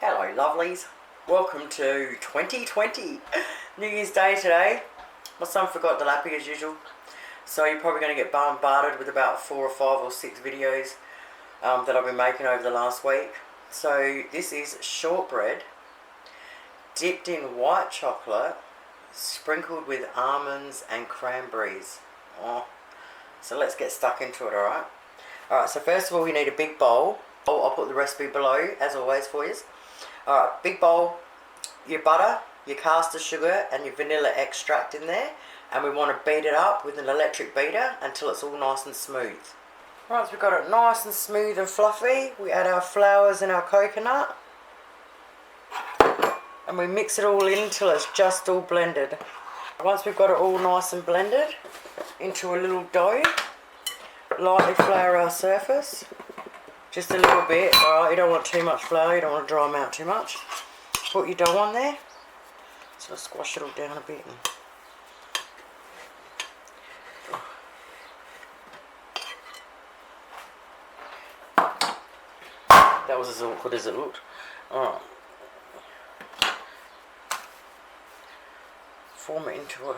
Hello lovelies, welcome to 2020, New Year's Day today. My son forgot the lappy as usual, so you're probably going to get bombarded with about 4 or 5 or 6 videos that I've been making over the last week. So this is shortbread dipped in white chocolate, sprinkled with almonds and cranberries. So let's get stuck into it, alright? Alright, so first of all we need a big bowl. I'll put the recipe below as always for you. Alright, big bowl, your butter, your caster sugar and your vanilla extract in there, and we want to beat it up with an electric beater until it's all nice and smooth. Once we've got it nice and smooth and fluffy, we add our flowers and our coconut and we mix it all in until it's just all blended. Once we've got it all nice and blended into a little dough, lightly flour our surface. Just a little bit, alright, you don't want too much flour, you don't want to dry them out too much. Put your dough on there, so squash it all down a bit. That was as awkward as it looked. Alright. Form it into a...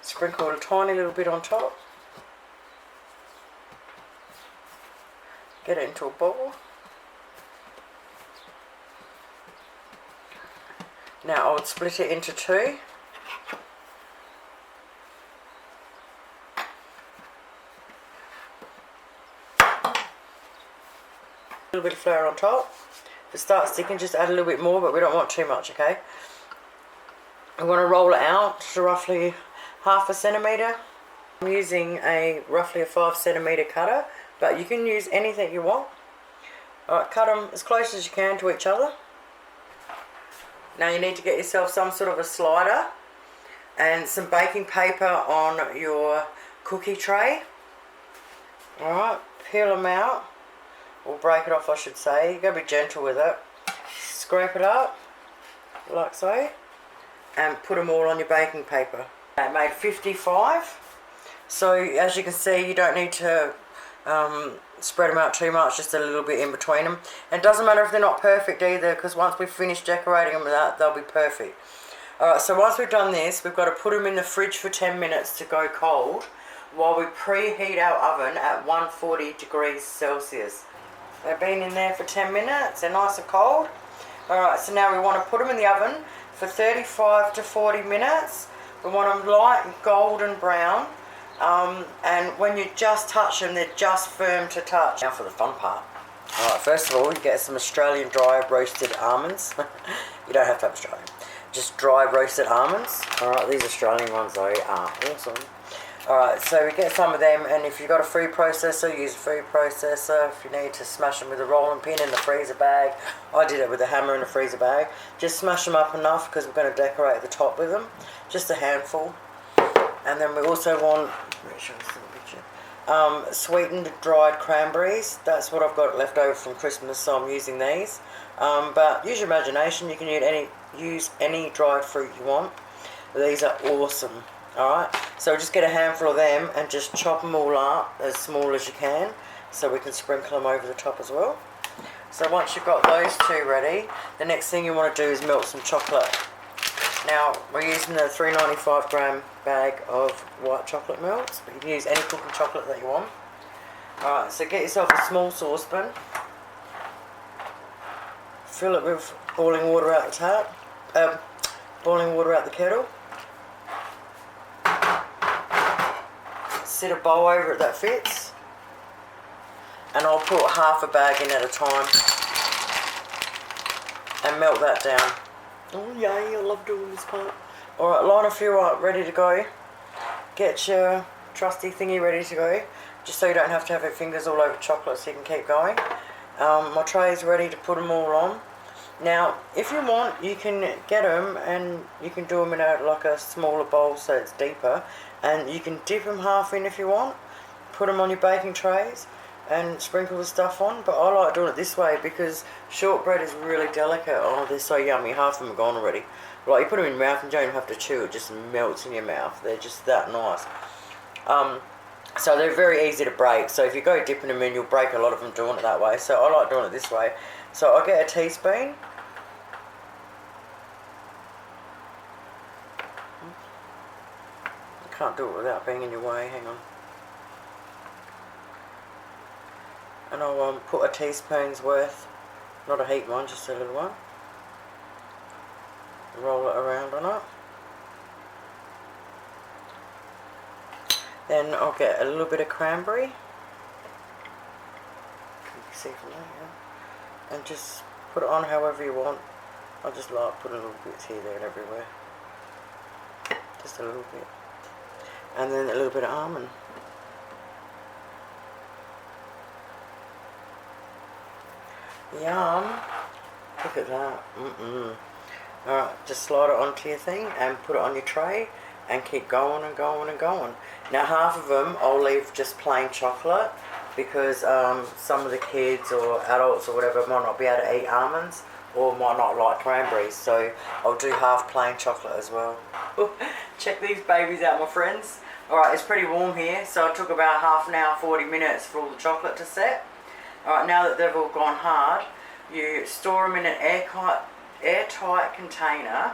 Sprinkle a tiny little bit on top. Get it into a bowl. Now I would split it into 2. A little bit of flour on top. If it starts sticking, just add a little bit more, but we don't want too much, okay? I'm going to roll it out to roughly 1/2 centimetre. I'm using roughly a 5 centimetre cutter, but you can use anything you want. Alright, cut them as close as you can to each other. Now you need to get yourself some sort of a slider and some baking paper on your cookie tray. Alright, peel them out, or break it off I should say. You've got to be gentle with it. Scrape it up, like so, and put them all on your baking paper. I made 55, so as you can see you don't need to spread them out too much, just a little bit in between them. And it doesn't matter if they're not perfect either, because once we've finished decorating them with that, they'll be perfect. Alright, so once we've done this, we've got to put them in the fridge for 10 minutes to go cold while we preheat our oven at 140 degrees Celsius. They've been in there for 10 minutes, they're nice and cold. Alright, so now we want to put them in the oven for 35 to 40 minutes. We want them light golden brown. And when you just touch them, they're just firm to touch. Now for the fun part. Alright, first of all, you get some Australian dry roasted almonds. You don't have to have Australian. Just dry roasted almonds. Alright, these Australian ones though are awesome. Alright, so we get some of them, and if you've got a food processor, use a food processor. If you need to smash them with a rolling pin in the freezer bag, I did it with a hammer in a freezer bag. Just smash them up enough because we're going to decorate the top with them. Just a handful. And then we also want sweetened dried cranberries. That's what I've got left over from Christmas, so I'm using these. But use your imagination, you can use any dried fruit you want. These are awesome. Alright, so just get a handful of them and just chop them all up as small as you can, so we can sprinkle them over the top as well. So once you've got those 2 ready, the next thing you want to do is melt some chocolate. Now, we're using the 395 gram bag of white chocolate melts, but you can use any cooking chocolate that you want. Alright, so get yourself a small saucepan. Fill it with boiling water out the tap. Boiling water out the kettle. Set a bowl over it that fits. And I'll put 1/2 bag in at a time. And melt that down. Oh yay, I love doing this part. Alright, line a few up, ready to go. Get your trusty thingy ready to go, just so you don't have to have your fingers all over chocolate, so you can keep going. My tray is ready to put them all on. Now, if you want, you can get them and you can do them in like a smaller bowl so it's deeper. And you can dip them half in if you want. Put them on your baking trays and sprinkle the stuff on, but I like doing it this way because shortbread is really delicate. Oh, they're so yummy. Half of them are gone already. Like, you put them in your mouth and you don't even have to chew, it just melts in your mouth. They're just that nice. So they're very easy to break. So if you go dipping them in, you'll break a lot of them doing it that way. So I like doing it this way. So I'll get a teaspoon. I can't do it without being in your way, hang on. And I'll put a teaspoon's worth, not a heap one, just a little one. Roll it around on it. Then I'll get a little bit of cranberry. You can see from there, yeah. And just put it on however you want. I just like putting little bits here, there and everywhere. Just a little bit. And then a little bit of almond. Yum. Look at that. Alright, just slide it onto your thing and put it on your tray and keep going and going and going. Now half of them I'll leave just plain chocolate because some of the kids or adults or whatever might not be able to eat almonds or might not like cranberries, so I'll do half plain chocolate as well. Check these babies out, my friends. Alright, it's pretty warm here, so it took about half an hour, 40 minutes for all the chocolate to set. Alright, now that they've all gone hard, you store them in an airtight container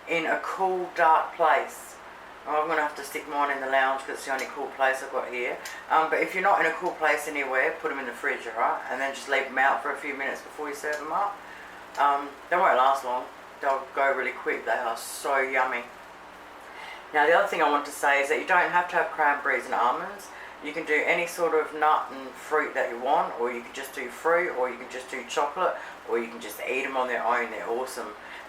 in a cool, dark place. I'm going to have to stick mine in the lounge because it's the only cool place I've got here. But if you're not in a cool place anywhere, put them in the fridge, alright? And then just leave them out for a few minutes before you serve them up. They won't last long. They'll go really quick. They are so yummy. Now the other thing I want to say is that you don't have to have cranberries and almonds. You can do any sort of nut and fruit that you want, or you can just do fruit, or you can just do chocolate, or you can just eat them on their own. They're awesome.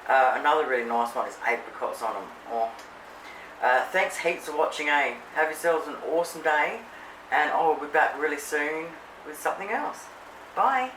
Another really nice one is apricots on them. Oh. Thanks heaps for watching, eh? Have yourselves an awesome day, and I'll be back really soon with something else. Bye.